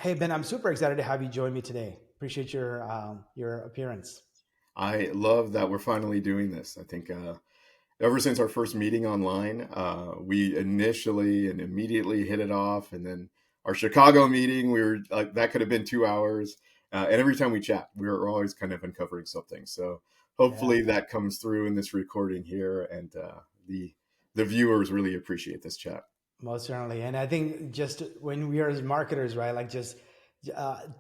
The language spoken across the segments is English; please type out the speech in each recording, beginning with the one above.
Hey Ben, I'm super excited to have you join me today. Appreciate your appearance. I love that we're finally doing this. I think ever since our first meeting online, we initially and immediately hit it off, and then our Chicago meeting, we were like that could have been 2 hours. And every time we chat, we're always kind of uncovering something. So Yeah, hopefully that comes through in this recording here, and the the viewers really appreciate this chat. most certainly. And I think just when we are as marketers, right, like just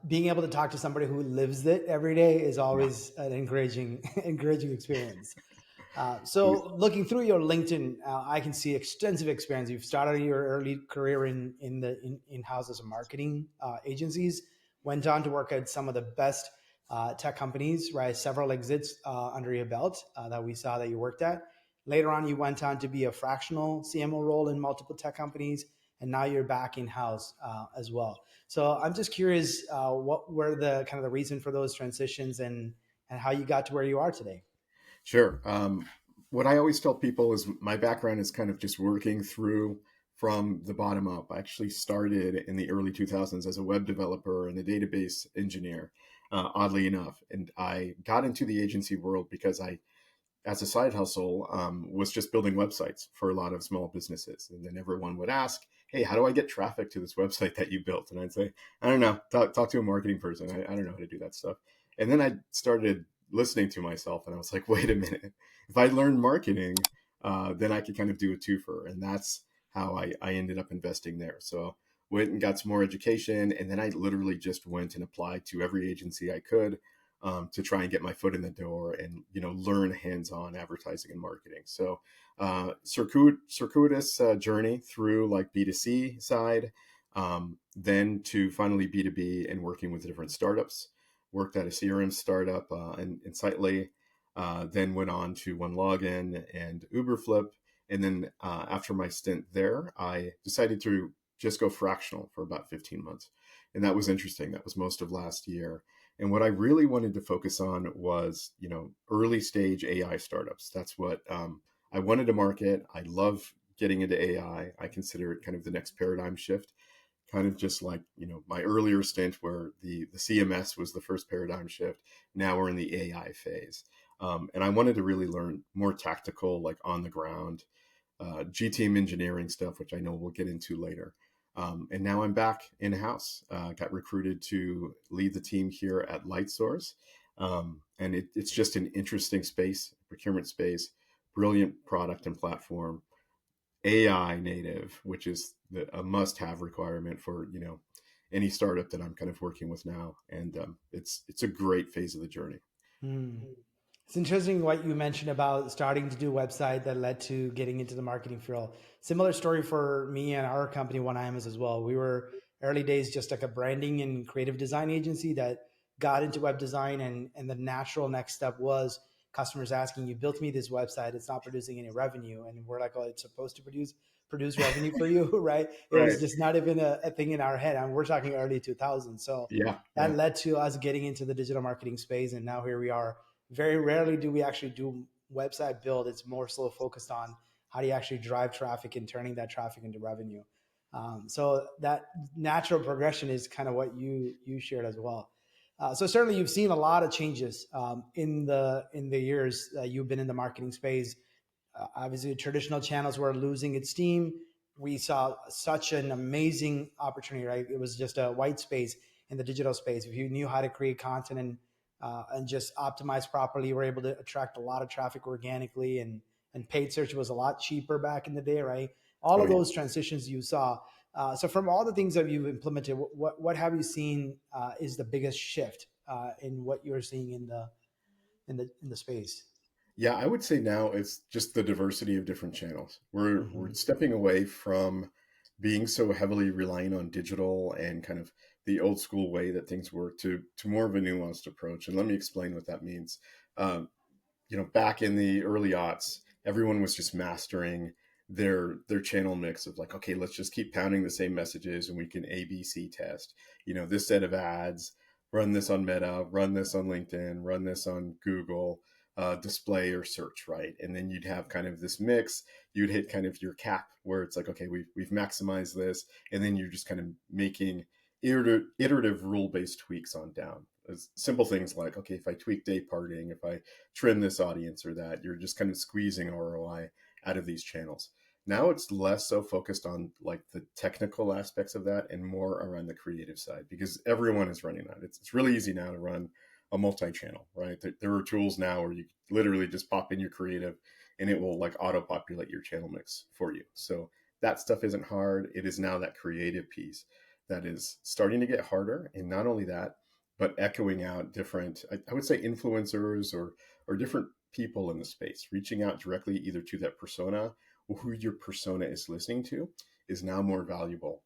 being able to talk to somebody who lives it every day is Yeah. always an encouraging, encouraging experience. So looking through your LinkedIn, I can see extensive experience. You've started your early career in house as a marketing agencies, went on to work at some of the best tech companies, right? Several exits under your belt that we saw that you worked at. Later on, you went on to be a fractional CMO role in multiple tech companies, and now you're back in house as well. So I'm just curious, what were the kind of the reason for those transitions and how you got to where you are today? Sure. What I always tell people is my background is kind of just working through from the bottom up. I actually started in the early 2000s as a web developer and a database engineer, oddly enough. And I got into the agency world because as a side hustle, was just building websites for a lot of small businesses. And then everyone would ask, hey, how do I get traffic to this website that you built? And I'd say, I don't know, talk to a marketing person. I don't know how to do that stuff. And then I started listening to myself and I was like, wait a minute, if I learned marketing, then I could kind of do a twofer. And that's how I ended up investing there. So went and got some more education. And then I literally just went and applied to every agency I could, to try and get my foot in the door and learn hands-on advertising and marketing. So circuitous journey through like B2C side, then to finally B2B and working with different startups. Worked at a CRM startup in Sightly, then went on to One Login and Uberflip. And then after my stint there, I decided to just go fractional for about 15 months. And that was interesting. That was most of last year. And what I really wanted to focus on was, early stage AI startups. That's what I wanted to market. I love getting into AI. I consider it kind of the next paradigm shift, kind of just like, my earlier stint where the CMS was the first paradigm shift. Now we're in the AI phase. And I wanted to really learn more tactical, like on the ground, G team engineering stuff, which I know we'll get into later. And now I'm back in house. Got recruited to lead the team here at Lightsource. And it's just an interesting space, procurement space, brilliant product and platform, AI native, which is a must have requirement for, any startup that I'm kind of working with now. And it's a great phase of the journey. Hmm. It's interesting what you mentioned about starting to do website that led to getting into the marketing field. Similar story for me and our company, One IMS as well. We were early days just like a branding and creative design agency that got into web design, and the natural next step was customers asking, "You built me this website. It's not producing any revenue," and we're like, "Oh, it's supposed to produce revenue for you, right?" It was Right. just not even a thing in our head, and we're talking early 2000s. So Yeah. that Yeah. led to us getting into the digital marketing space, and now here we are. Very rarely do we actually do website build. It's more so focused on how do you actually drive traffic and turning that traffic into revenue. So that natural progression is kind of what you shared as well. So certainly you've seen a lot of changes in the years you've been in the marketing space. Obviously, traditional channels were losing its steam. We saw such an amazing opportunity, right? It was just a white space in the digital space. If you knew how to create content and just optimize properly, you were able to attract a lot of traffic organically, and paid search was a lot cheaper back in the day, right? All Oh of yeah. those transitions you saw. So from all the things that you've implemented, what have you seen is the biggest shift in what you're seeing in the space? Yeah, I would say now it's just the diversity of different channels. We're Mm-hmm. stepping away from being so heavily reliant on digital and kind of the old school way that things work to more of a nuanced approach. And let me explain what that means. Um, Back in the early aughts, everyone was just mastering their channel mix of like, okay, let's just keep pounding the same messages and we can ABC test. This set of ads, run this on Meta, run this on LinkedIn, run this on Google, display or search, right? And then you'd have kind of this mix. You'd hit kind of your cap where it's like, okay, we've maximized this, and then you're just kind of making iterative rule-based tweaks on down. As simple things like, okay, if I tweak day parting, if I trim this audience or that, you're just kind of squeezing ROI out of these channels. Now it's less so focused on like the technical aspects of that and more around the creative side, because everyone is running that. It's really easy now to run a multi-channel, right? There are tools now where you literally just pop in your creative and it will like auto populate your channel mix for you. So that stuff isn't hard. It is now that creative piece that is starting to get harder. And not only that, but echoing out different, I would say influencers or different people in the space, reaching out directly either to that persona or who your persona is listening to is now more valuable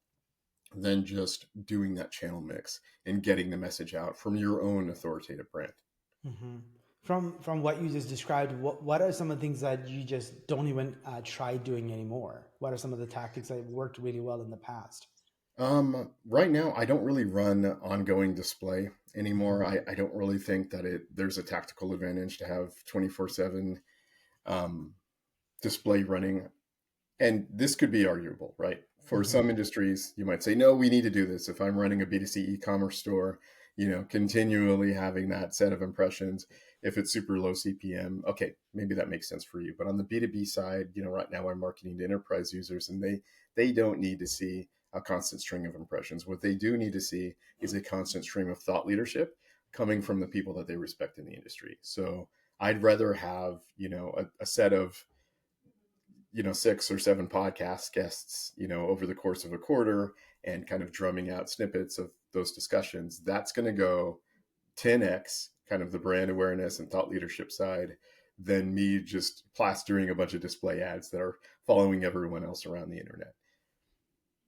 than just doing that channel mix and getting the message out from your own authoritative brand. Mm-hmm. From what you just described, what are some of the things that you just don't even try doing anymore? What are some of the tactics that worked really well in the past? Right now, I don't really run ongoing display anymore. Mm-hmm. I don't really think that there's a tactical advantage to have 24/7 um, display running. And this could be arguable, right? For Mm-hmm. some industries, you might say, no, we need to do this. If I'm running a B2C e-commerce store, continually having that set of impressions, if it's super low CPM, okay, maybe that makes sense for you. But on the B2B side, right now I'm marketing to enterprise users and they don't need to see a constant string of impressions. What they do need to see is a constant stream of thought leadership coming from the people that they respect in the industry. So I'd rather have, a set of 6 or 7 podcast guests, over the course of a quarter and kind of drumming out snippets of those discussions. That's going to go 10x kind of the brand awareness and thought leadership side than me just plastering a bunch of display ads that are following everyone else around the internet.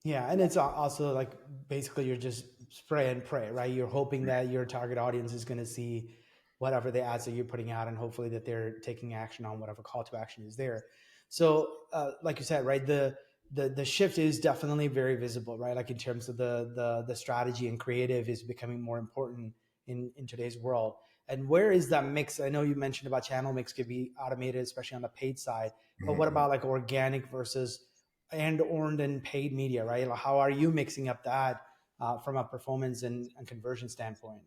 Yeah, and it's also like basically you're just spray and pray, right? You're hoping that your target audience is going to see whatever the ads that you're putting out, and hopefully that they're taking action on whatever call to action is there. So, like you said, right, the shift is definitely very visible, right? Like in terms of the strategy and creative is becoming more important in today's world. And where is that mix? I know you mentioned about channel mix could be automated, especially on the paid side, but what Mm-hmm. about like organic versus and earned and paid media, right? Like how are you mixing up that from a performance and conversion standpoint?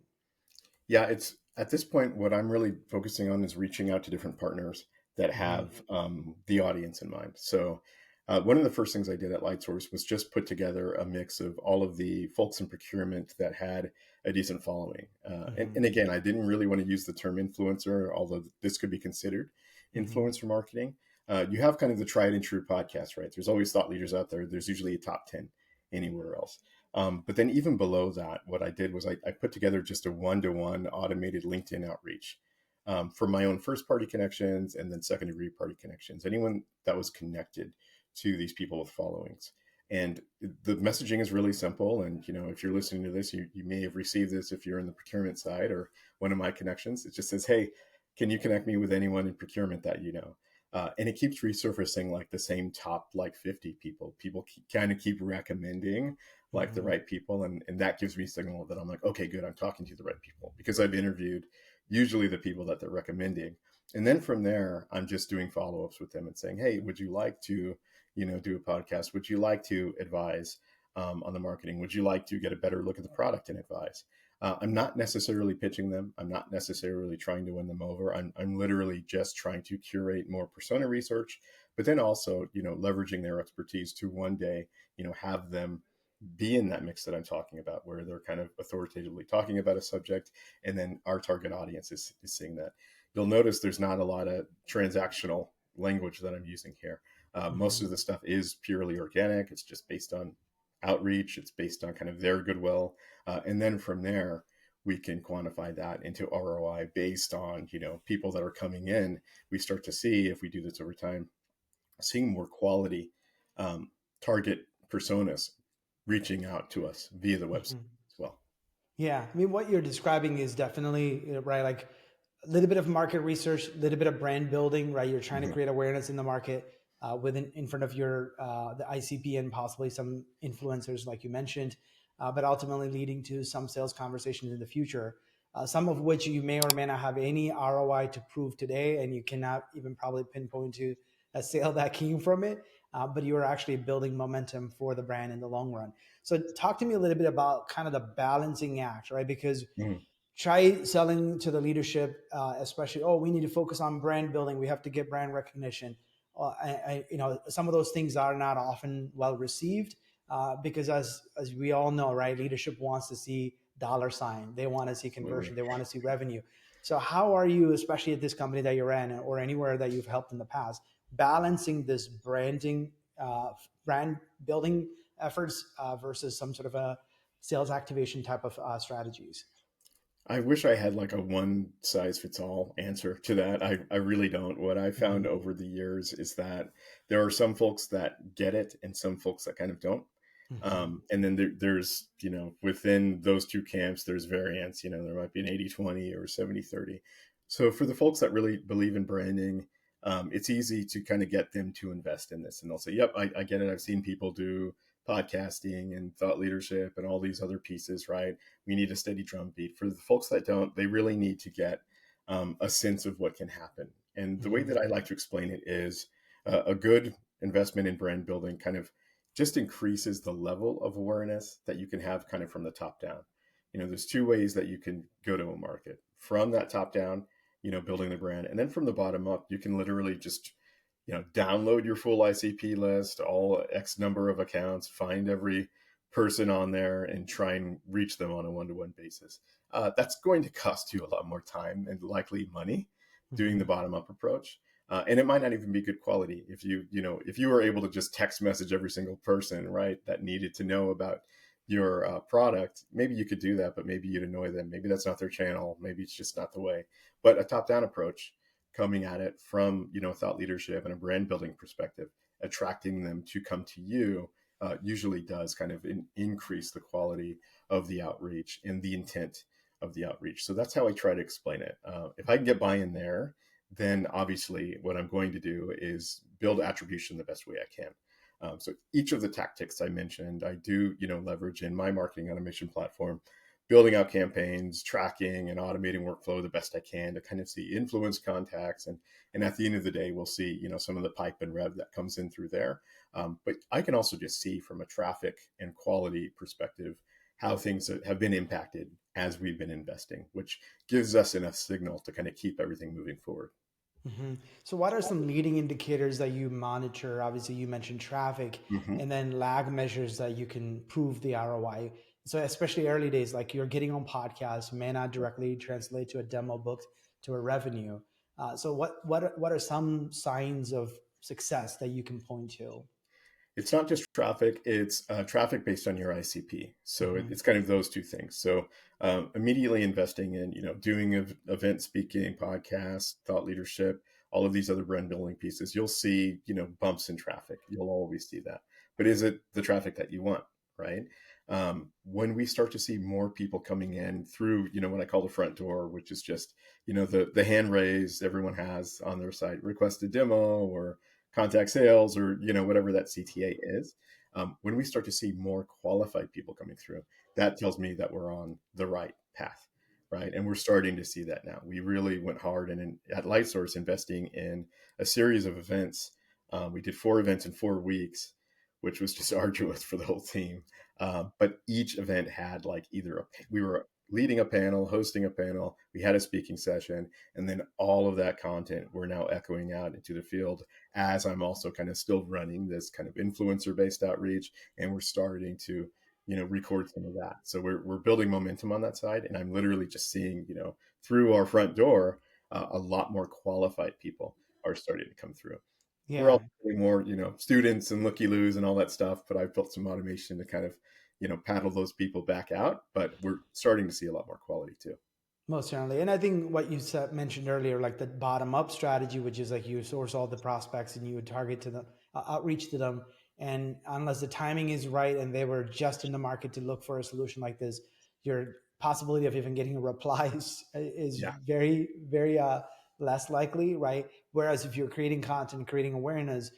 Yeah, it's at this point, what I'm really focusing on is reaching out to different partners that Mm-hmm. have the audience in mind. So, one of the first things I did at Lightsource was just put together a mix of all of the folks in procurement that had a decent following. And Mm-hmm. again, I didn't really want to use the term influencer, although this could be considered Mm-hmm. influencer marketing. You have kind of the tried and true podcast, right? There's always thought leaders out there. There's usually a top 10 anywhere else. But then even below that, what I did was I put together just a one-to-one automated LinkedIn outreach for my own first-party connections and then second-degree party connections. Anyone that was connected to these people with followings. And the messaging is really simple. And if you're listening to this, you may have received this if you're in the procurement side or one of my connections. It just says, "Hey, can you connect me with anyone in procurement that you know?" And it keeps resurfacing like the same top like 50 people. People kind of keep recommending like the Mm-hmm. right people, and that gives me signal that I'm like, okay, good, I'm talking to the right people because I've interviewed usually the people that they're recommending. And then from there, I'm just doing follow-ups with them and saying, hey, would you like to do a podcast? Would you like to advise on the marketing? Would you like to get a better look at the product and advise? I'm not necessarily pitching them. I'm not necessarily trying to win them over. I'm literally just trying to curate more persona research, but then also, leveraging their expertise to one day, have them be in that mix that I'm talking about, where they're kind of authoritatively talking about a subject, and then our target audience is seeing that. You'll notice there's not a lot of transactional language that I'm using here. Mm-hmm. Most of the stuff is purely organic. It's just based on outreach. It's based on kind of their goodwill, and then from there we can quantify that into ROI based on people that are coming in. We start to see if we do this over time, seeing more quality um, target personas reaching out to us via the website Mm-hmm. as well. Yeah, I mean, what you're describing is definitely right. Like a little bit of market research, a little bit of brand building, right? You're trying to Mhm. create awareness in the market within in front of your the ICP and possibly some influencers, like you mentioned, but ultimately leading to some sales conversations in the future. Some of which you may or may not have any ROI to prove today, and you cannot even probably pinpoint to a sale that came from it. but you are actually building momentum for the brand in the long run. So talk to me a little bit about kind of the balancing act, right? Because Mhm. try selling to the leadership, especially, oh, we need to focus on brand building. We have to get brand recognition. Some of those things are not often well received because as we all know, right, leadership wants to see dollar sign. They want to see Absolutely. conversion. They want to see revenue. So how are you, especially at this company that you're in or anywhere that you've helped in the past, balancing this brand building efforts versus some sort of a sales activation type of strategies? I wish I had like a one size fits all answer to that. I really don't. What I found Mhm. over the years is that there are some folks that get it and some folks that kind of don't. Mhm. And then there's, within those two camps, there's variance. There might be an 80-20 or 70-30. So for the folks that really believe in branding, it's easy to kind of get them to invest in this. And they'll say, yep, I get it. I've seen people do podcasting and thought leadership and all these other pieces, right? We need a steady drumbeat. For the folks that don't, they really need to get a sense of what can happen. And the way that Mhm. I like to explain it is a good investment in brand building kind of just increases the level of awareness that you can have kind of from the top down. There's two ways that you can go to a market from that top down, building the brand. And then from the bottom up, you can literally just download your full ICP list, all X number of accounts, find every person on there and try and reach them on a one-to-one basis. That's going to cost you a lot more time and likely money doing the Mhm. bottom up approach. And it might not even be good quality if you were able to just text message every single person, right, that needed to know about your product. Maybe you could do that, but maybe you'd annoy them. Maybe that's not their channel. Maybe it's just not the way. But a top down approach, coming at it from thought leadership and a brand building perspective, attracting them to come to you, usually does kind of increase the quality of the outreach and the intent of the outreach. So that's how I try to explain it. If I can get buy-in there, then obviously what I'm going to do is build attribution the best way I can. So each of the tactics I mentioned, I do leverage in my marketing automation platform, building out campaigns, tracking and automating workflow the best I can to kind of see influence contacts. And at the end of the day, we'll see, some of the pipe and rev that comes in through there. But I can also just see from a traffic and quality perspective how things have been impacted as we've been investing, which gives us enough signal to kind of keep everything moving forward. Mhm. So, what are some leading indicators that you monitor? Obviously, you mentioned traffic, Mm-hmm. and then lag measures that you can prove the ROI. So, especially early days, like you're getting on podcasts, may not directly translate to a demo booked to a revenue. So, what are some signs of success that you can point to? It's not just traffic, it's traffic based on your ICP. So Hmm. it's kind of those two things. So immediately investing in, doing event speaking, podcasts, thought leadership, all of these other brand building pieces, you'll see, bumps in traffic. You'll always see that. But is it the traffic that you want, right? When we start to see more people coming in through, what I call the front door, which is just, the hand raised everyone has on their site, request a demo or contact sales or whatever that CTA is. When we start to see more qualified people coming through, that tells me that we're on the right path, right? And we're starting to see that now. We really went hard and at Lightsource investing in a series of events. We did 4 events in 4 weeks, which was just arduous for the whole team. But each event had like we were leading a panel, hosting a panel, we had a speaking session, and then all of that content we're now echoing out into the field as I'm also kind of still running this kind of influencer based outreach, and we're starting to record some of that. So we're building momentum on that side, and I'm literally just seeing through our front door a lot more qualified people are starting to come through. We're Yeah. also getting more students and looky loos and all that stuff, but I've built some automation to kind of paddle those people back out. But we're starting to see a lot more quality too. Most certainly. And I think what you said, mentioned earlier, like the bottom up strategy, which is like you source all the prospects and you would target to them, outreach to them. And unless the timing is right and they were just in the market to look for a solution like this, your possibility of even getting a reply is Yeah, very, very less likely, right? Whereas if you're creating content, creating awareness,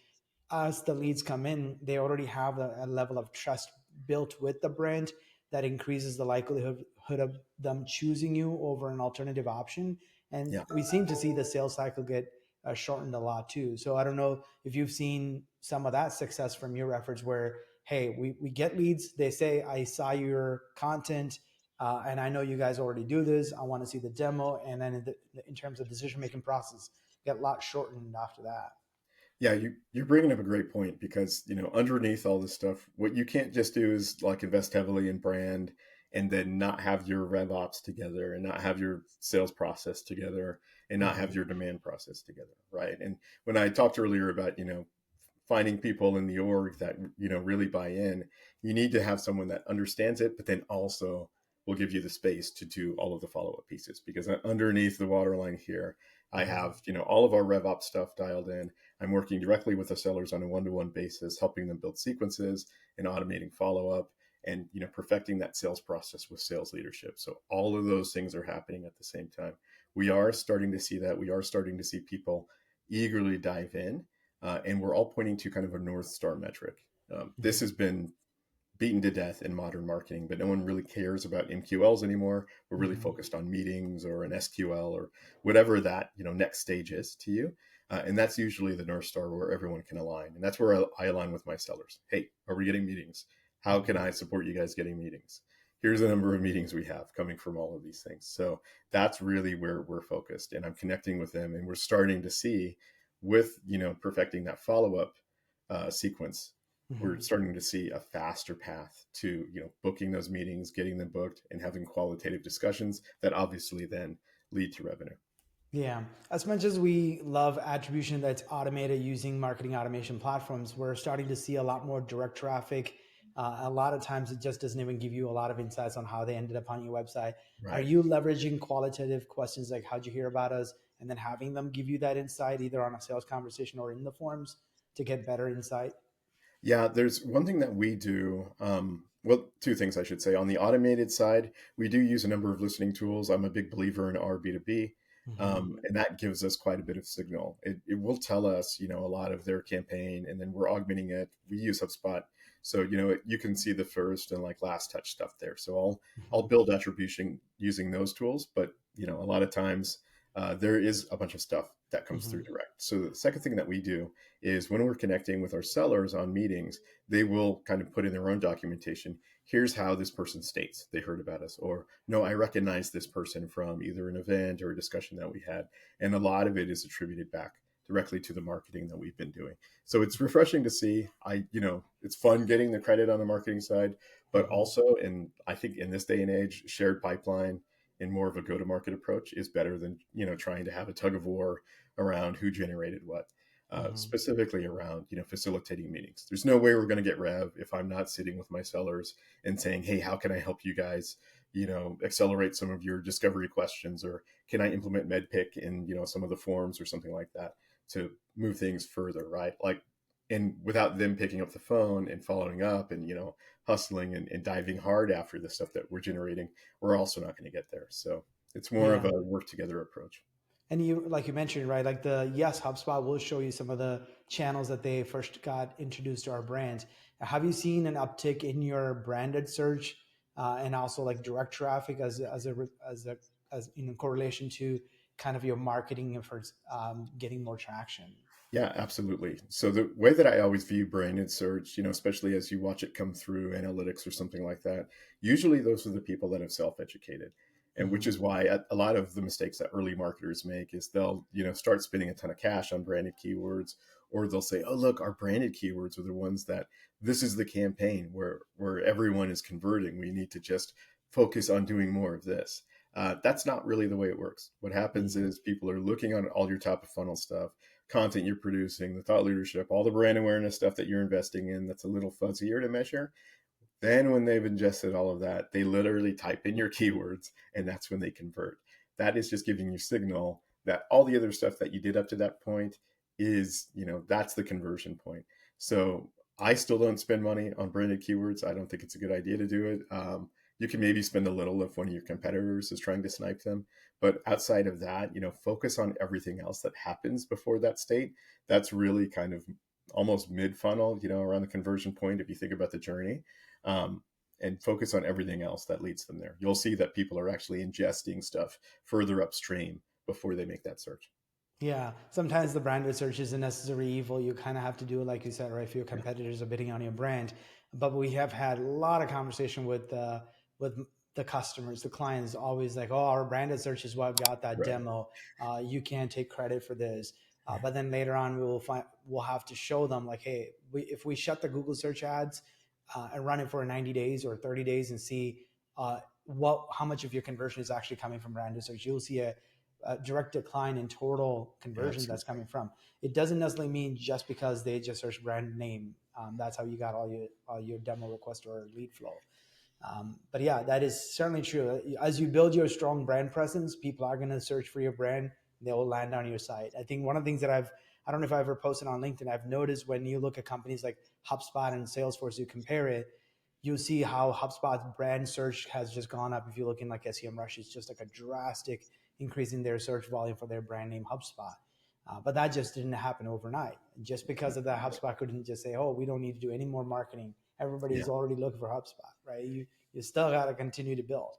as the leads come in, they already have a level of trust built with the brand that increases the likelihood of them choosing you over an alternative option. And yeah. we seem to see the sales cycle get shortened a lot too. So I don't know if you've seen some of that success from your efforts where, hey, we get leads, they say, I saw your content, and I know you guys already do this, I want to see the demo, and then in terms of decision making process, get a lot shortened after that. Yeah, you're bringing up a great point because underneath all this stuff, what you can't just do is like invest heavily in brand and then not have your rev ops together and not have your sales process together and not have Mm-hmm. your demand process together, right? And when I talked earlier about finding people in the org that really buy in, you need to have someone that understands it, but then also will give you the space to do all of the follow-up pieces, because underneath the waterline here, I Mm-hmm. have all of our RevOps stuff dialed in. I'm working directly with the sellers on a one-to-one basis, helping them build sequences and automating follow-up, and perfecting that sales process with sales leadership. So all of those things are happening at the same time. We are starting to see that. We are starting to see people eagerly dive in, and we're all pointing to kind of a North Star metric. This Mm-hmm. has been beaten to death in modern marketing, but no one really cares about MQLs anymore. We're really Mm-hmm. focused on meetings or an SQL or whatever that next stage is to you. And that's usually the North Star where everyone can align. And that's where I align with my sellers. Hey, are we getting meetings? How can Mm-hmm. I support you guys getting meetings? Here's the number of meetings we have coming from all of these things. So that's really where we're focused. And I'm connecting with them. And we're starting to see with, perfecting that follow up sequence, we're Mm-hmm. starting to see a faster path to booking those meetings, getting them booked, and having qualitative discussions that obviously then lead to revenue. Yeah. As much as we love attribution that's automated using marketing automation platforms, we're starting to see a lot more direct traffic. A lot of times it just doesn't even give you a lot of insights on how they ended up on your website. Are Right. you leveraging qualitative questions like, how'd you hear about us? And then having them give you that insight either on a sales conversation or in the forms to get better insight? Yeah, there's one thing that we do. Well, two things I should say. On the automated side, we do use a number of listening tools. I'm a big believer in our B2B, Mm-hmm. and that gives us quite a bit of signal. It will tell us, a lot of their campaign, and then we're augmenting it. We use HubSpot, so you can see the first and like last touch stuff there. So I'll Mm-hmm. build attribution using those tools, but a lot of times there is a bunch of stuff that comes Mm-hmm. through direct. So the second thing that we do is when we're connecting with our sellers on meetings, they will kind of put in their own documentation. Here's how this person states they heard about us, or no, I recognize this person from either an event or a discussion that we had. And a lot of it is attributed back directly to the marketing that we've been doing. So it's refreshing to see. It's fun getting the credit on the marketing side, but Mm-hmm. also, and I think in this day and age, shared pipeline and more of a go-to-market approach is better than trying to have a tug of war around who generated what. Mm-hmm. Specifically around facilitating meetings. There's no way we're going to get rev if I'm not sitting with my sellers and saying, hey, how can I help you guys accelerate some of your discovery questions, or can I implement medpick in some of the forms or something like that to move things further, right? Like, and without them picking up the phone and following up and hustling and diving hard after the stuff that we're generating, we're also not going to get there. So it's more of Yeah. a work together approach. And you, like you mentioned, right? Like the yes, HubSpot will show you some of the channels that they first got introduced to our brand. Have you seen an uptick in your branded search and also like direct traffic as in correlation to kind of your marketing efforts getting more traction? Yeah, absolutely. So the way that I always view branded search, especially as you watch it come through analytics or something like that, usually those are the people that have self-educated. And which Mm-hmm. is why a lot of the mistakes that early marketers make is they'll, start spending a ton of cash on branded keywords, or they'll say, "Oh, look, our branded keywords are the ones that this is the campaign where everyone is converting. We need to just focus on doing more of this." That's not really the way it works. What happens Mm-hmm. is people are looking on all your top of funnel stuff, content you're producing, the thought leadership, all the brand awareness stuff that you're investing in that's a little fuzzier to measure. Then when they've ingested all of that, they literally type in your keywords and that's when they convert. That is just giving you signal that all the other stuff that you did up to that point is, that's the conversion point. So I still don't spend money on branded keywords. I don't think it's a good idea to do it. You can maybe spend a little if one of your competitors is trying to snipe them. But outside of that, focus on everything else that happens before that state. That's really kind of almost mid funnel, around the conversion point if you think about the journey, um, and focus on everything else that leads them there. You'll see that people are actually ingesting stuff further upstream before they make that search. Yeah, sometimes the brand research isn't necessarily evil. You kind of have to do it, like you said, right? If your competitors are bidding on your brand, but we have had a lot of conversation with the customers, the clients, always like, "Oh, our brand research is what got that Right. demo. You can't take credit for this." But then later on, we'll have to show them like, "Hey, if we shut the Google search ads and run it for 90 days or 30 days and see what how much of your conversion is actually coming from brand research, you'll see a direct decline in total conversion that's Absolutely. coming from. It doesn't necessarily mean just because they just search brand name, that's how you got all your demo request or lead flow. But yeah, that is certainly true. As you build your strong brand presence, people are going to search for your brand. They will land on your site. I think one of the things that I don't know if I ever posted on LinkedIn, I've noticed when you look at companies like HubSpot and Salesforce, you compare it, you see how HubSpot's brand search has just gone up. If you look in like SEMrush, it's just like a drastic increase in their search volume for their brand name HubSpot. But that just didn't happen overnight. Just because of that, HubSpot couldn't just say, "Oh, we don't need to do any more marketing. Yeah, Everybody's already looking for HubSpot," right? You still got to continue to build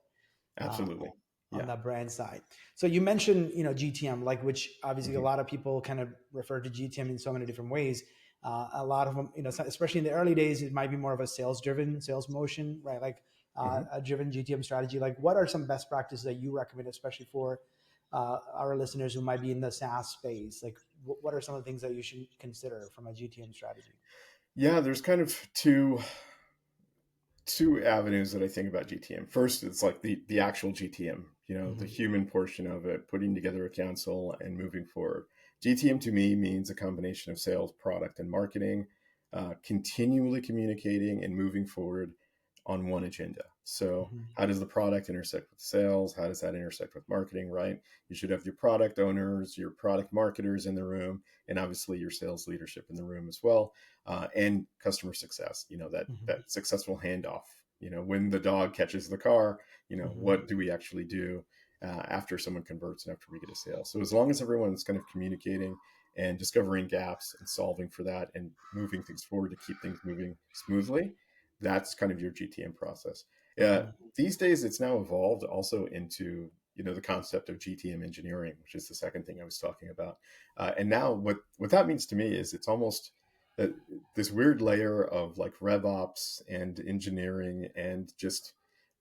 uh, absolutely. on Yeah. the brand side. So you mentioned, GTM, like which obviously a Hmm. lot of people kind of refer to GTM in so many different ways. A lot of them, especially in the early days, it might be more of a sales-driven sales motion, right? Like Hmm. a driven GTM strategy. Like, what are some best practices that you recommend, especially for our listeners who might be in the SaaS space? Like, what are some of the things that you should consider from a GTM strategy? Yeah, there's kind of two avenues that I think about GTM. First, it's like the actual GTM, the Mm-hmm. human portion of it, putting together a council and moving forward. GTM to me means a combination of sales, product, and marketing, continually communicating and moving forward on one agenda. So, Mm-hmm. how does the product intersect with sales? How does that intersect with marketing, right? You should have your product owners, your product marketers in the room, and obviously your sales leadership in the room as well, and customer success. That Mm-hmm. successful handoff. When the dog catches the car, Mm-hmm. what do we actually do after someone converts and after we get a sale? So as long as everyone's kind of communicating and discovering gaps and solving for that and moving things forward to keep things moving smoothly, that's kind of your GTM process. Uh, Mm-hmm. these days, it's now evolved also into the concept of GTM engineering, which is the second thing I was talking about. And now, what that means to me is it's almost uh, this weird layer of like RevOps and engineering and just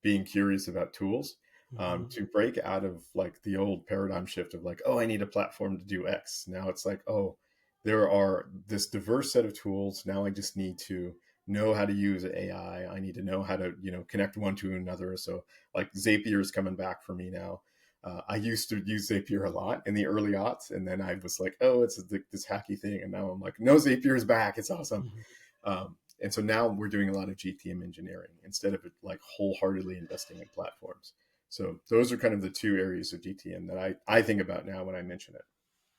being curious about tools, Mm-hmm. to break out of like the old paradigm shift of like, oh, I need a platform to do X. Now it's like, oh, there are this diverse set of tools. Now I just need to know how to use AI. I need to know how to, connect one to another. So like Zapier is coming back for me now. I used to use Zapier a lot in the early aughts, and then I was like, "Oh, it's this hacky thing," and now I'm like, "No, Zapier is back. It's awesome." Mm-hmm. And so now we're doing a lot of GTM engineering instead of like wholeheartedly investing in platforms. So those are kind of the two areas of GTM that I think about now when I mention it.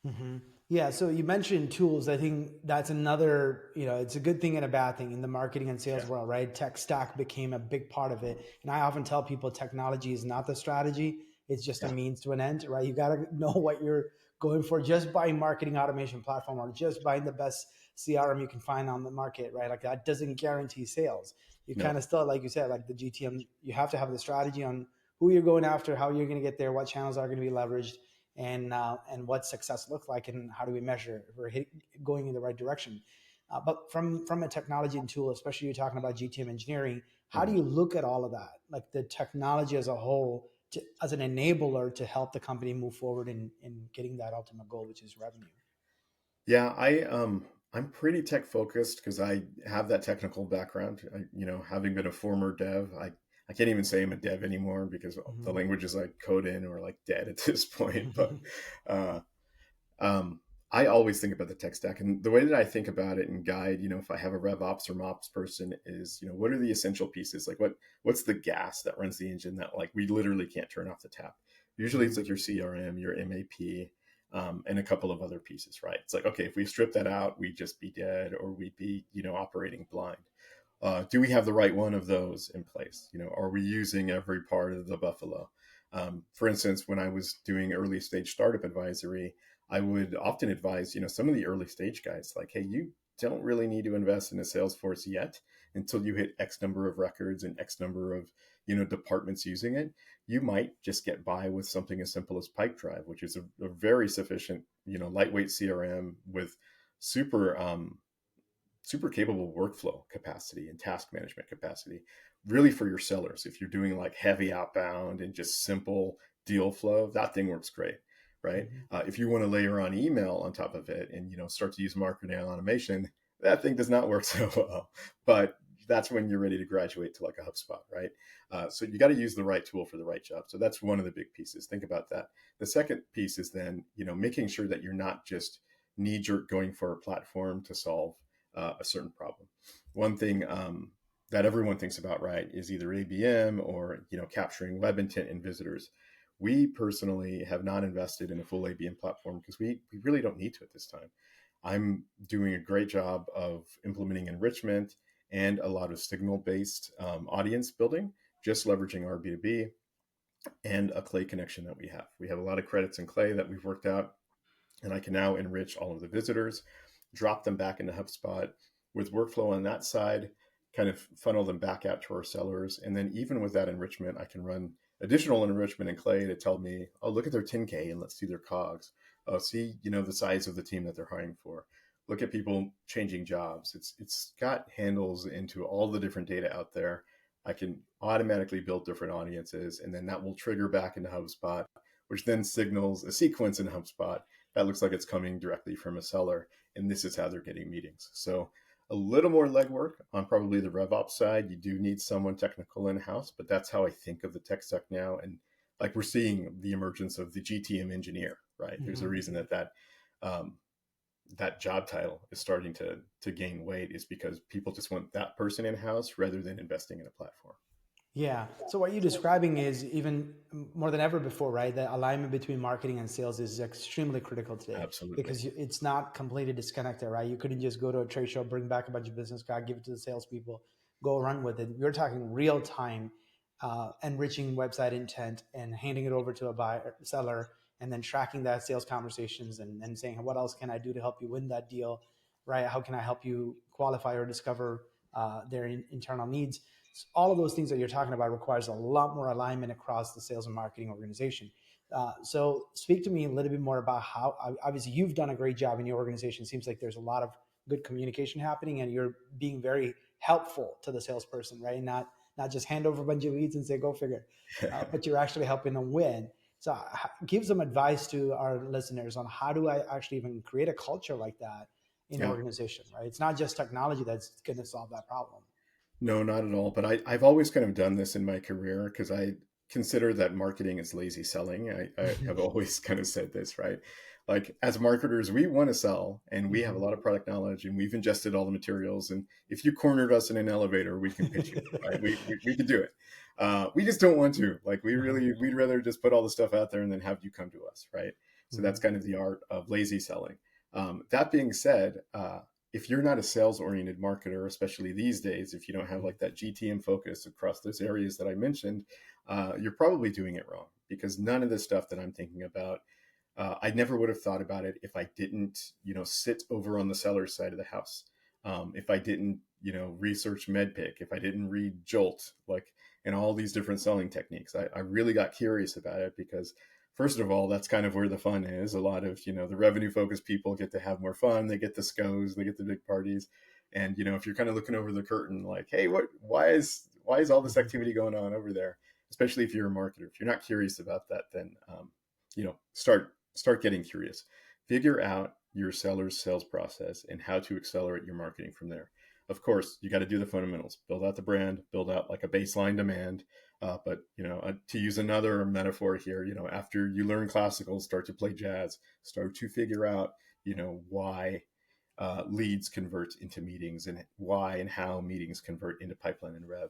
Mm-hmm. Yeah. So you mentioned tools. I think that's another, it's a good thing and a bad thing in the marketing and sales Yeah, world, right? Tech stack became a big part of it. And I often tell people technology is not the strategy, it's just a yeah, means to an end, right? You got to know what you're going for. Just buying marketing automation platform or just buying the best CRM you can find on the market, right? Like that doesn't guarantee sales. You no, kind of still, like you said, like the GTM, you have to have the strategy on who you're going after, how you're going to get there, what channels are going to be leveraged, and what success looks like, and how do we measure if we're going in the right direction. But from a technology and tool, especially you're talking about GTM engineering, how do mhm. you look at all of that, like the technology as a whole, as an enabler to help the company move forward in getting that ultimate goal, which is revenue? Yeah, I'm pretty tech focused because I have that technical background. Having been a former dev, I can't even say I'm a dev anymore because the Mm-hmm. languages I code in are like dead at this point. But uh, um, I always think about the tech stack, and the way that I think about it and guide, if I have a RevOps or MOps person, is what are the essential pieces? Like what's the gas that runs the engine that like we literally can't turn off the tap? Usually, it's Mm-hmm. like your CRM, your MAP, and a couple of other pieces, right? It's like, okay, if we strip that out, we'd just be dead, or we'd be operating blind. Do we have the right one of those in place? Are we using every part of the buffalo? For instance, when I was doing early stage startup advisory, I would often advise, some of the early stage guys, like, hey, you don't really need to invest in a Salesforce yet until you hit X number of records and X number of, departments using it, you might just get by with something as simple as Pipedrive, which is a very sufficient, lightweight CRM with super super capable workflow capacity and task management capacity, really for your sellers. If you're doing like heavy outbound and just simple deal flow, that thing works great, right? Mhm. If you want to layer on email on top of it and start to use marketing automation, that thing does not work so well. But that's when you're ready to graduate to like a HubSpot, right? So you got to use the right tool for the right job. So that's one of the big pieces. Think about that. The second piece is then making sure that you're not just knee jerk going for a platform to solve a certain problem. One thing that everyone thinks about, right, is either ABM or capturing web intent and visitors. We personally have not invested in a full ABM platform because we really don't need to at this time. I'm doing a great job of implementing enrichment and a lot of signal based audience building, just leveraging our B2B and a Clay connection that we have. We have a lot of credits in Clay that we've worked out, and I can now enrich all of the visitors, drop them back into HubSpot with workflow on that side, kind of funnel them back out to our sellers. And then even with that enrichment, I can run additional enrichment in Clay to tell me, oh, look at their 10K and let's see their COGS. Oh, see, the size of the team that they're hiring for. Look at people changing jobs. It's got handles into all the different data out there. I can automatically build different audiences, and then that will trigger back into HubSpot, which then signals a sequence in HubSpot that looks like it's coming directly from a seller, and this is how they're getting meetings. So a little more legwork on probably the RevOps side. You do need someone technical in-house, but that's how I think of the tech stack now. And like we're seeing the emergence of the GTM engineer, right? There's a Mhm. reason um, that job title is starting to gain weight, is because people just want that person in-house rather than investing in a platform. Yeah. So what you're describing is even more than ever before, right? The alignment between marketing and sales is extremely critical today Absolutely. because it's not completely disconnected, right? You couldn't just go to a trade show, bring back a bunch of business card, give it to the salespeople, go run with it. You're talking real time, enriching website intent and handing it over to a buyer, seller, and then tracking that sales conversations and saying, what else can I do to help you win that deal, right? How can I help you qualify or discover their internal needs? All of those things that you're talking about requires a lot more alignment across the sales and marketing organization. So speak to me a little bit more about how, obviously you've done a great job in your organization. It seems like there's a lot of good communication happening and you're being very helpful to the salesperson, right? Not just hand over a bunch of leads and say, go figure, but you're actually helping them win. So give some advice to our listeners on how do I actually even create a culture like that in an Yeah. organization, right? It's not just technology that's going to solve that problem. No, not at all. But I've always kind of done this in my career because I consider that marketing is lazy selling. I have always kind of said this, right? Like as marketers, we want to sell and we have a Mhm. lot of product knowledge and we've ingested all the materials. And if you cornered us in an elevator, we can pitch you, right? We could do it. We just don't want to. Like we'd rather just put all the stuff out there and then have you come to us, right? So that's Mhm. kind of the art of lazy selling. That being said, if you're not a sales oriented marketer, especially these days, if you don't have like that GTM focus across those areas that I mentioned, you're probably doing it wrong because none of the stuff that I'm thinking about, I never would have thought about it if I didn't, sit over on the seller's side of the house. If I didn't, research MedPick, if I didn't read Jolt, like, and all these different selling techniques, I really got curious about it because first of all, that's kind of where the fun is. A lot of, the revenue focused people get to have more fun. They get the SCOs, they get the big parties. And, if you're kind of looking over the curtain, like, hey, why is all this Mhm. activity going on over there? Especially if you're a marketer. If you're not curious about that, then, start getting curious. Figure out your seller's sales process and how to accelerate your marketing from there. Of course, you got to do the fundamentals, build out the brand, build out like a baseline demand, but to use another metaphor here, after you learn classical, start to play jazz, start to figure out, why leads convert into meetings and why and how meetings convert into pipeline and rev.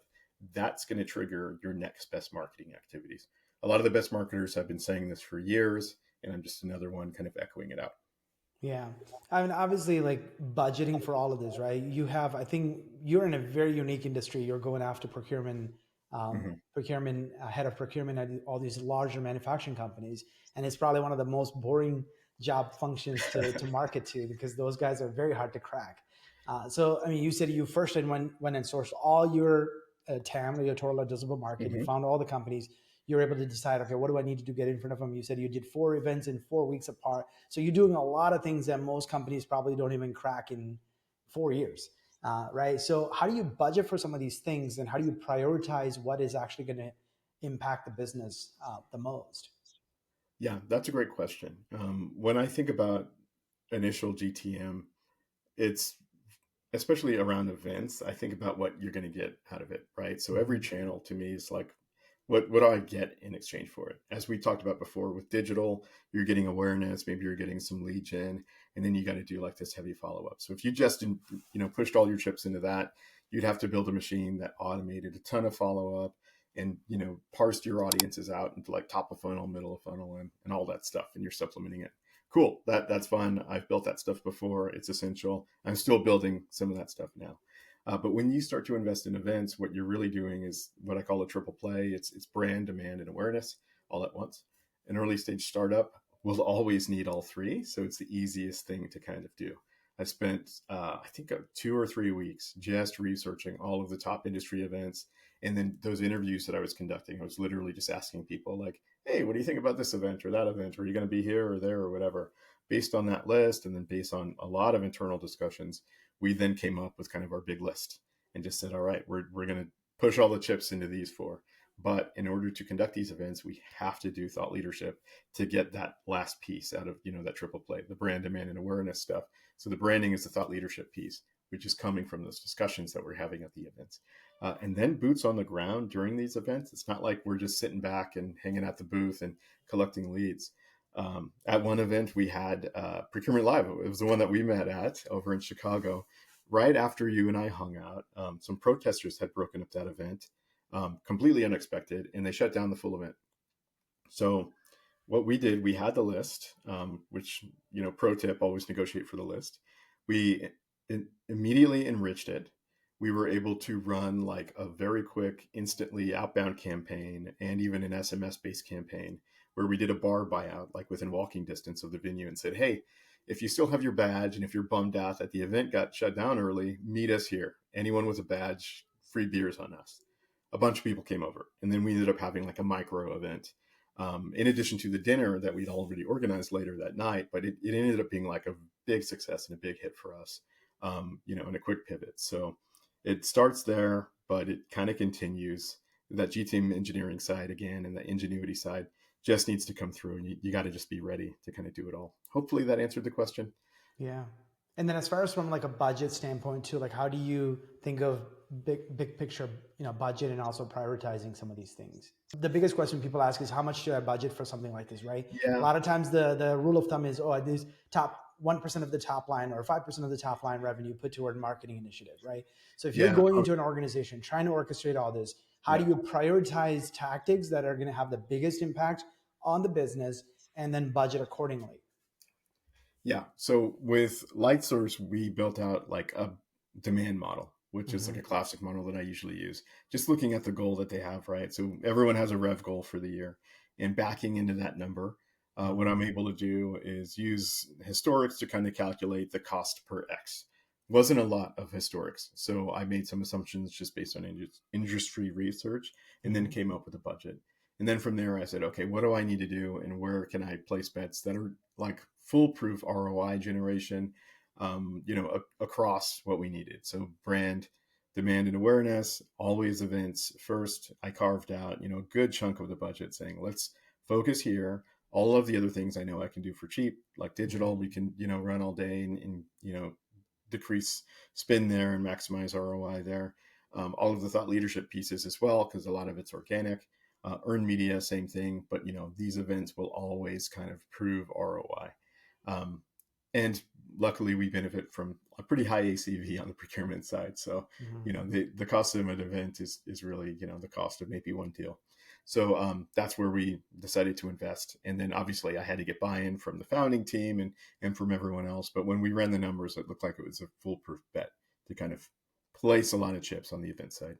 That's going to trigger your next best marketing activities. A lot of the best marketers have been saying this for years, and I'm just another one kind of echoing it out. Yeah. I mean, obviously, like budgeting for all of this, right? You have, I think you're in a very unique industry. You're going after Mm-hmm. head of procurement at all these larger manufacturing companies. And it's probably one of the most boring job functions to market to because those guys are very hard to crack. So, I mean, you said you first went and sourced all your TAM, your total addressable market. You Hmm. found all the companies. You're able to decide, okay, what do I need to do to get in front of them? You said you did 4 events in 4 weeks apart. So you're doing a lot of things that most companies probably don't even crack in 4 years, right? So how do you budget for some of these things, and how do you prioritize what is actually going to impact the business the most? Yeah, that's a great question. When I think about initial GTM, it's especially around events, I think about what you're going to get out of it, right? So every Mm-hmm. channel to me is like, what do I get in exchange for it? As we talked about before with digital, you're getting awareness, maybe you're getting some lead gen, and then you got to do like this heavy follow up. So if you just pushed all your chips into that, you'd have to build a machine that automated a ton of follow up and parsed your audiences out into like top of funnel, middle of funnel, and all that stuff, and you're supplementing it. Cool, that's fun. I've built that stuff before. It's essential. I'm still building some of that stuff now. But when you start to invest in events, what you're really doing is what I call a triple play. It's brand, demand, and awareness all at once. An early stage startup will always need all three, so it's the easiest thing to kind of do. I spent, I think, 2 or 3 weeks just researching all of the top industry events, and then those interviews that I was conducting. I was literally just asking people like, "Hey, what do you think about this event or that event? Or are you going to be here or there or whatever?" Based on that list, and then based on a lot of internal discussions, we then came up with kind of our big list and just said, all right, we're going to push all the chips into these four. But in order to conduct these events, we have to do thought leadership to get that last piece out of, that triple play, the brand, demand, and awareness stuff. So the branding is the thought leadership piece, which is coming from those discussions that we're having at the events. And then boots on the ground during these events. It's not like we're just sitting back and hanging at the booth and collecting leads. At one event, we had Procurement Live. It was the one that we met at over in Chicago. Right after you and I hung out, some protesters had broken up that event, completely unexpected, and they shut down the full event. So what we did, we had the list, which, pro tip, always negotiate for the list. We immediately enriched it. We were able to run like a very quick, instantly outbound campaign and even an SMS based campaign where we did a bar buyout, like within walking distance of the venue, and said, hey, if you still have your badge and if you're bummed out that the event got shut down early, meet us here. Anyone with a badge, free beers on us. A bunch of people came over. And then we ended up having like a micro event in addition to the dinner that we'd already organized later that night. But it ended up being like a big success and a big hit for us, and a quick pivot. So it starts there, but it kind of continues. That GTM engineering side again and the ingenuity side just needs to come through, and you got to just be ready to kind of do it all. Hopefully that answered the question. Yeah. And then as far as from like a budget standpoint too, like how do you think of big picture, budget and also prioritizing some of these things? The biggest question people ask is how much should I budget for something like this, right? A Yeah, lot of times the rule of thumb is, oh, this top 1% of the top line or 5% of the top line revenue put toward marketing initiative, right? So if you're yeah, going into an organization trying to orchestrate all this, how yeah. do you prioritize tactics that are going to have the biggest impact on the business and then budget accordingly? Yeah. So with LightSource, we built out like a demand model, which is like Mm-hmm. a classic model that I usually use. Just looking at the goal that they have, right? So everyone has a rev goal for the year, and backing into that number, what Mm-hmm. I'm able to do is use historics to kind of calculate the cost per X. Wasn't a lot of historics, so I made some assumptions just based on industry research, and then Mm-hmm. came up with a budget. And then from there, I said, okay, what do I need to do, and where can I place bets that are like foolproof ROI generation, across what we needed. So brand, demand, and awareness, always events first. I carved out, a good chunk of the budget saying, let's focus here. All of the other things I know I can do for cheap, like digital, we can, run all day and decrease spin there and maximize ROI there. All of the thought leadership pieces as well, because a lot of it's organic. Earned media, same thing, but these events will always kind of prove ROI. Um, and luckily, we benefit from a pretty high ACV on the procurement side. So, Mm-hmm. the cost of an event is really, the cost of maybe one deal. So that's where we decided to invest. And then obviously I had to get buy-in from the founding team and from everyone else. But when we ran the numbers, it looked like it was a foolproof bet to kind of place a lot of chips on the event side.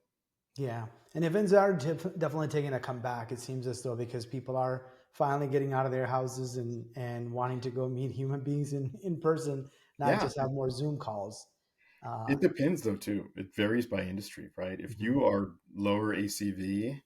Yeah, and events are definitely taking a comeback. It seems as though because people are finally getting out of their houses and wanting to go meet human beings in person, not Yeah, just have more Zoom calls. Uh, It depends though too. It varies by industry, right? If mhm, you are lower ACV,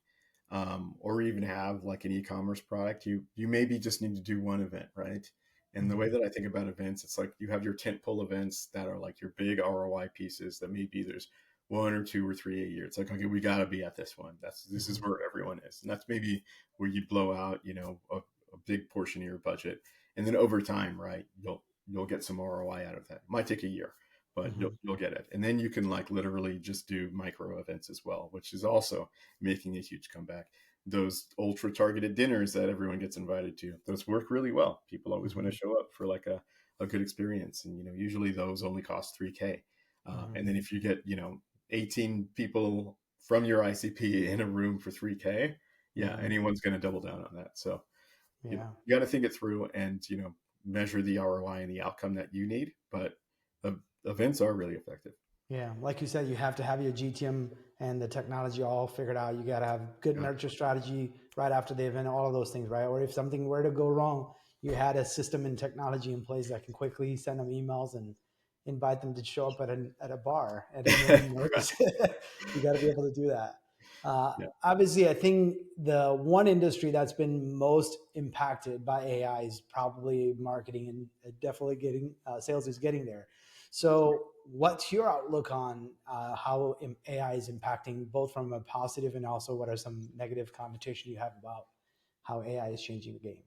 or even have like an e-commerce product, you maybe just need to do one event, right? And the way mhm, that I think about events, it's like you have your tentpole events that are like your big ROI pieces that maybe there's one or two or three a year. It's like, okay, we got to be at this one. This is mhm, where everyone is, and that's maybe where you blow out, a big portion of your budget, and then over time, right, you'll get some ROI out of that. It might take a year, but mhm. you'll get it. And then you can like literally just do micro events as well, which is also making a huge comeback. Those ultra targeted dinners that everyone gets invited to, those work really well. People always want to Mhm, show up for like a good experience. And, usually those only cost 3K. mhm, And then if you get, 18 people from your ICP in a room for 3K, yeah, mhm. anyone's going to double down on that. So Yeah. you got to think it through and, measure the ROI and the outcome that you need. But uh, events are really effective. Yeah, like you said, you have to have your GTM and the technology all figured out. You got to have good Yeah. nurture strategy right after the event, all of those things, right? Or if something were to go wrong, you had a system and technology in place that can quickly send them emails and invite them to show up at a bar at a moment notice. You got to be able to do that. Yeah. Obviously, I think the one industry that's been most impacted by AI is probably marketing, and definitely getting sales is getting there. So, what's your outlook on how AI is impacting, both from a positive and also what are some negative connotation you have about how AI is changing the game?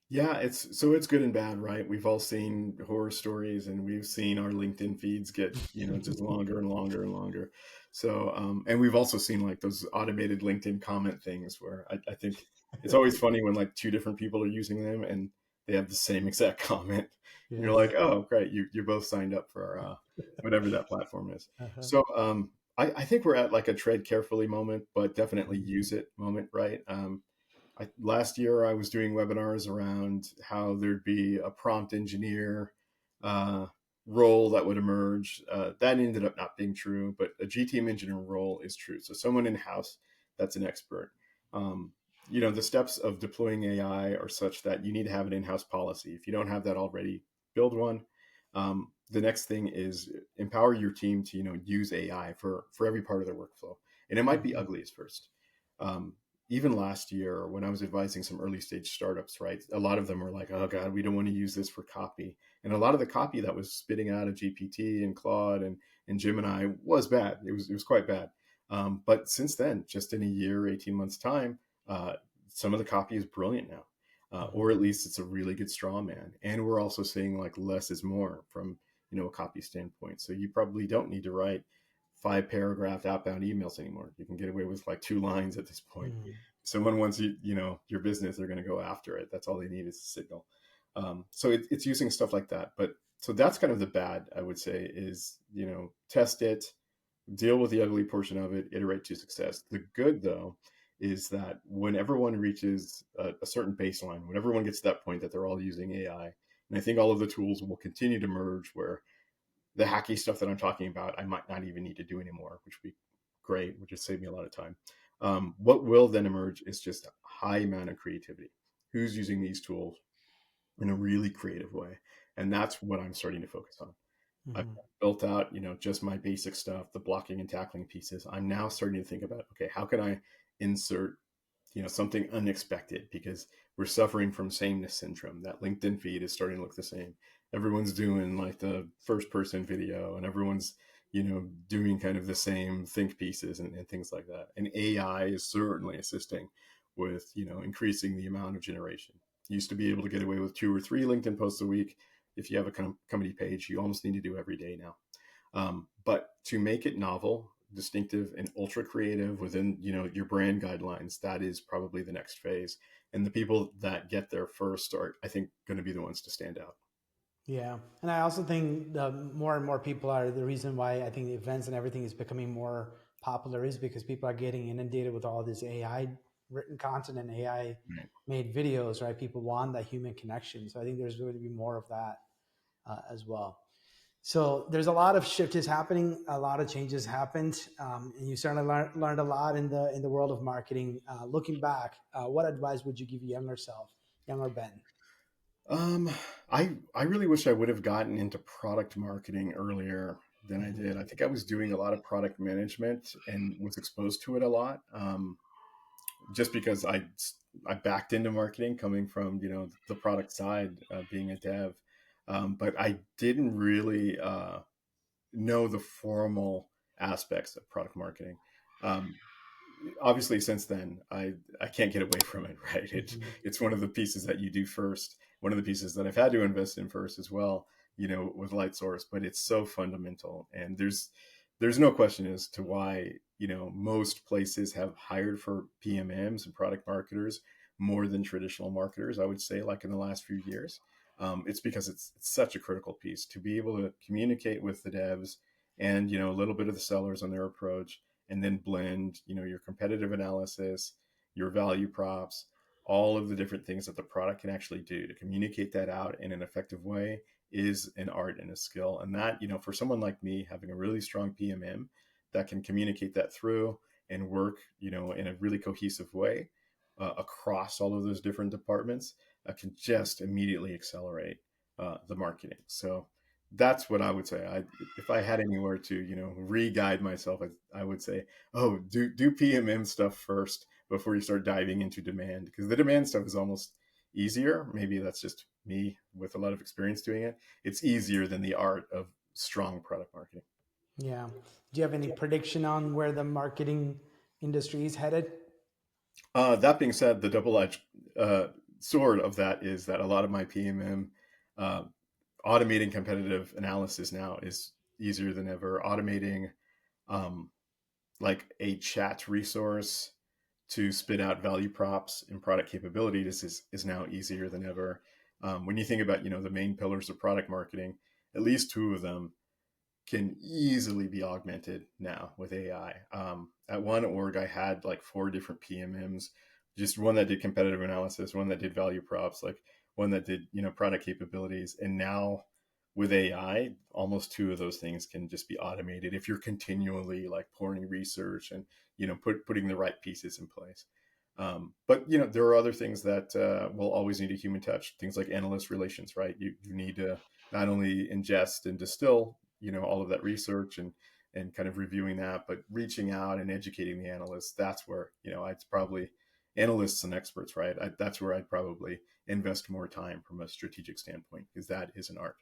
Yeah, it's good and bad, right? We've all seen horror stories and we've seen our LinkedIn feeds get, just longer and longer and longer. So, and we've also seen like those automated LinkedIn comment things where I think it's always funny when like two different people are using them and they have the same exact comment. And you're Yes. like, oh, great, you're both signed up for whatever that platform is. Uh-huh. So, I think we're at like a tread carefully moment, but definitely Mhm. use it moment, right? Last year I was doing webinars around how there'd be a prompt engineer uh, role that would emerge. That ended up not being true, but a GTM engineer role is true. So someone in house that's an expert. Um, the steps of deploying AI are such that you need to have an in-house policy. If you don't have that already, build one. The next thing is empower your team to use AI for every part of their workflow, and it might be Mhm. ugly at first. Um, Even last year when I was advising some early stage startups, right? A lot of them were like, oh God, we don't want to use this for copy. And a lot of the copy that was spitting out of GPT and Claude and Gemini was bad. It was quite bad. But since then, just in a year, 18 months time, uh, some of the copy is brilliant now. Or Mhm. at least it's a really good straw man. And we're also seeing like less is more from, a copy standpoint. So you probably don't need to write 5 paragraph outbound emails anymore. You can get away with like 2 lines at this point. Mhm. Someone wants your business, they're going to go after it. That's all they need is a signal. So it's using stuff like that. But so that's kind of the bad, I would say, is test it, deal with the ugly portion of it, iterate to success. The good though is that when everyone reaches a certain baseline, when everyone gets to that point that they're all using AI, and I think all of the tools will continue to merge where the hacky stuff that I'm talking about, I might not even need to do anymore, which would be great, which would save me a lot of time. What will then emerge is just a high amount of creativity. Who's using these tools in a really creative way? And that's what I'm starting to focus on. I've Mhm. built out, just my basic stuff, the blocking and tackling pieces. I'm now starting to think about, okay, how can I insert something unexpected because we're suffering from sameness syndrome. That LinkedIn feed is starting to look the same. Everyone's doing like the first person video and everyone's doing kind of the same think pieces and things like that. And AI is certainly assisting with increasing the amount of generation. You used to be able to get away with 2 or 3 LinkedIn posts a week. If you have a company page, you almost need to do every day now. But to make it novel, distinctive, and ultra creative within your brand guidelines, that is probably the next phase. And the people that get there first are, I think, going to be the ones to stand out. Yeah, and I also think the more and more people are the reason why I think the events and everything is becoming more popular is because people are getting inundated with all this AI written content and AI Right. made videos, right? People want that human connection, so I think there's going to be more of that as well. So there's a lot of shift is happening, a lot of changes happened, and you certainly learned a lot in the world of marketing. Looking back, what advice would you give younger self, younger Ben? Um, I really wish I would have gotten into product marketing earlier than I did. I think I was doing a lot of product management and was exposed to it a lot, just because I backed into marketing coming from the product side, being a dev, but I didn't really know the formal aspects of product marketing. Um, Obviously, since then, I can't get away from it. Right? Mhm. It's one of the pieces that you do first. One of the pieces that I've had to invest in first as well. With Lightsource, but it's so fundamental, and there's no question as to why most places have hired for PMMs and product marketers more than traditional marketers. I would say, like in the last few years, it's because it's such a critical piece to be able to communicate with the devs and a little bit of the sellers on their approach, and then blend your competitive analysis, your value props, all of the different things that the product can actually do to communicate that out in an effective way is an art and a skill. And that, for someone like me, having a really strong PMM that can communicate that through and work in a really cohesive way across all of those different departments, can just immediately accelerate the marketing. So that's what I would say. If I had anywhere to re-guide myself, I would say, oh, do PMM stuff first before you start diving into demand, because the demand stuff is almost easier. Maybe that's just me with a lot of experience doing it. It's easier than the art of strong product marketing. Yeah. Do you have any prediction on where the marketing industry is headed? That being said, the double-edged sword of that is that a lot of my PMM uh, automating competitive analysis now is easier than ever. Automating um, like a chat resource to spit out value props and product capabilities is now easier than ever. When you think about the main pillars of product marketing, at least two of them can easily be augmented now with AI. At one org, I had like four different PMMs, just one that did competitive analysis, one that did value props, like one that did product capabilities, and now with AI, almost two of those things can just be automated if you're continually like pouring research and putting the right pieces in place. But there are other things that will always need a human touch. Things like analyst relations, right? You need to not only ingest and distill all of that research and kind of reviewing that, but reaching out and educating the analysts. That's where it's probably analysts and experts, right? That's where I'd probably invest more time from a strategic standpoint, because that is an art.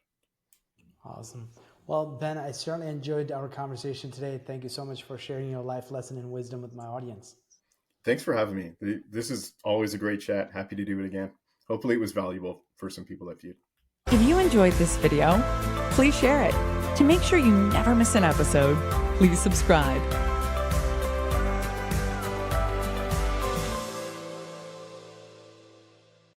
Awesome. Well, Ben, I certainly enjoyed our conversation today. Thank you so much for sharing your life lesson and wisdom with my audience. Thanks for having me. This is always a great chat. Happy to do it again. Hopefully it was valuable for some people that viewed. If you enjoyed this video, please share it. To make sure you never miss an episode, please subscribe.